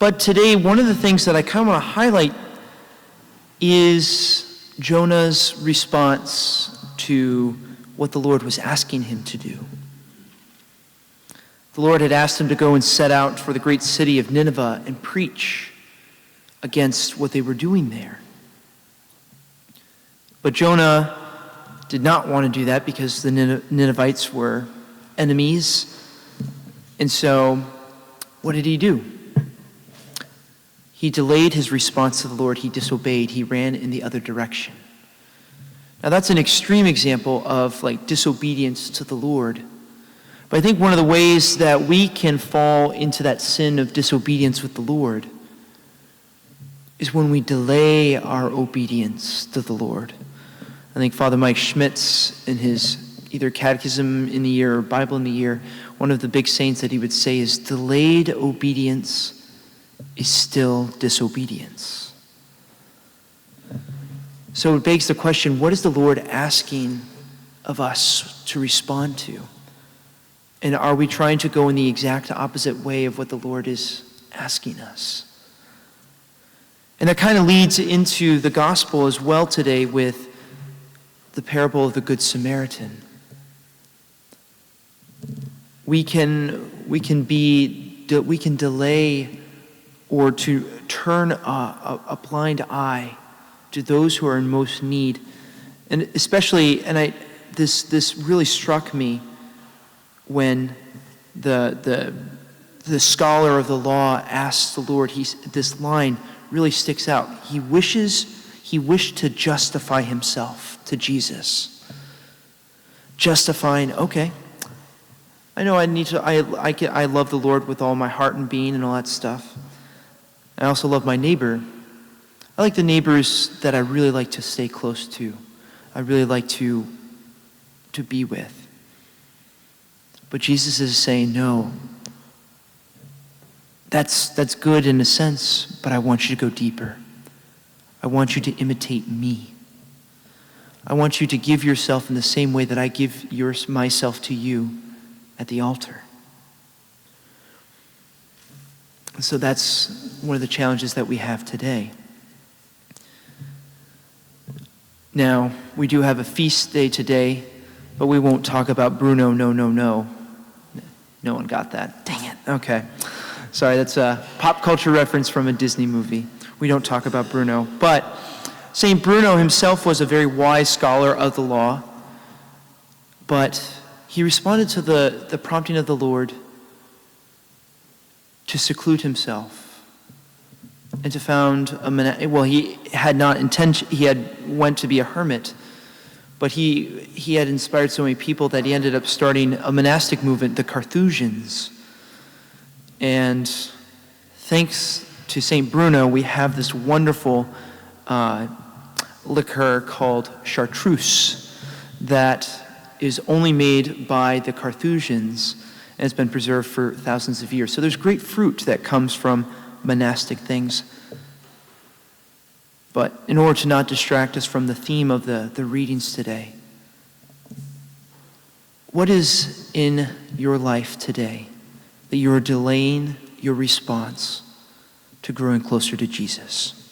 But today, one of the things that I kind of want to highlight is Jonah's response to what the Lord was asking him to do. The Lord had asked him to go and set out for the great city of Nineveh and preach against what they were doing there. But Jonah did not want to do that because the Ninevites were enemies. And so, what did he do? He delayed his response to the Lord. He disobeyed. He ran in the other direction. Now, that's an extreme example of disobedience to the Lord. But I think one of the ways that we can fall into that sin of disobedience with the Lord is when we delay our obedience to the Lord. I think Father Mike Schmitz, in his either Catechism in the Year or Bible in the Year, one of the big sayings that he would say is, delayed obedience is still disobedience. So it begs the question, what is the Lord asking of us to respond to? And are we trying to go in the exact opposite way of what the Lord is asking us? And that kind of leads into the gospel as well today with the parable of the Good Samaritan. We can delay or to turn a blind eye to those who are in most need. And especially, this really struck me when the scholar of the law asked the Lord, this line really sticks out. He wished to justify himself to Jesus. Justifying, okay, I know I love the Lord with all my heart and being and all that stuff. I also love my neighbor. I like the neighbors that I really like to stay close to. I really like to be with. But Jesus is saying, no, that's good in a sense, but I want you to go deeper. I want you to imitate me. I want you to give yourself in the same way that I give myself to you at the altar. So that's one of the challenges that we have today. Now, we do have a feast day today, but we won't talk about Bruno, no. No one got that. Dang it. Okay. Sorry, that's a pop culture reference from a Disney movie. We don't talk about Bruno. But St. Bruno himself was a very wise scholar of the law, but he responded to the prompting of the Lord to seclude himself and to found he had went to be a hermit, but he had inspired so many people that he ended up starting a monastic movement, the Carthusians. And thanks to St. Bruno, we have this wonderful liquor called chartreuse that is only made by the Carthusians and has been preserved for thousands of years. So there's great fruit that comes from monastic things. But in order to not distract us from the theme of the readings today, what is in your life today that you are delaying your response to growing closer to Jesus?